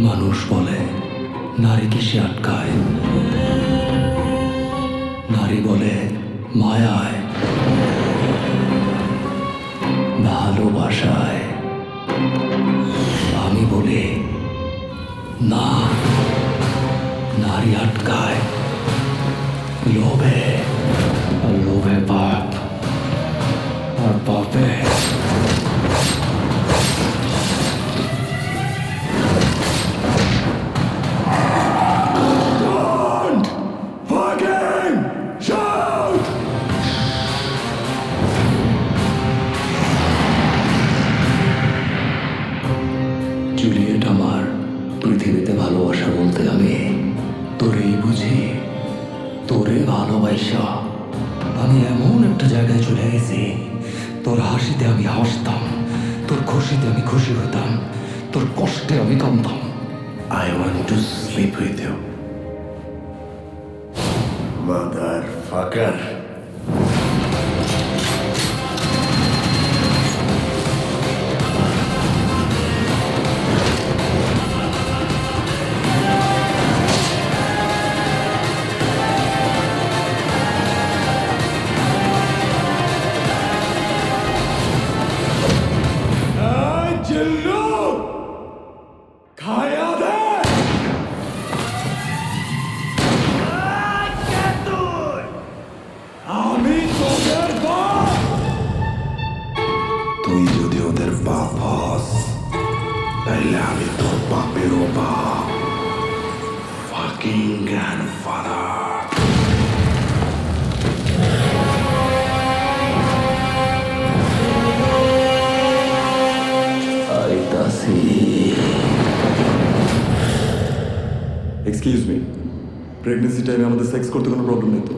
মানুষ বলে নারীকে সে আটকায়, নারী বলে মায়ায়, ভালোবাসায়। আমি বলি না, নারী আটকায় লোভে, আর লোভে পাপ, আর পাপে জুলিয়েট আমার পৃথিবীতে ভালোবাসা বলতে আমি তোরেই বুঝি। তোরে ভালোবাসা আমি এমন একটা জায়গায় চলে গেছি, তোর হাসিতে আমি হাসতাম, তোর খুশিতে আমি খুশি হইতাম, তোর কষ্টে আমি কাঁদতাম। I want to sleep with you. Motherfucker. তুই যদি ওদের বাপ হস, তাইলে আমি তোর বাপেরও বাপ। Fucking grandfather. আইতাছি। এক্সকিউজ মি, প্রেগনেন্সি টাইমে আমাদের সেক্স করতে কোনো প্রবলেম নেই তো?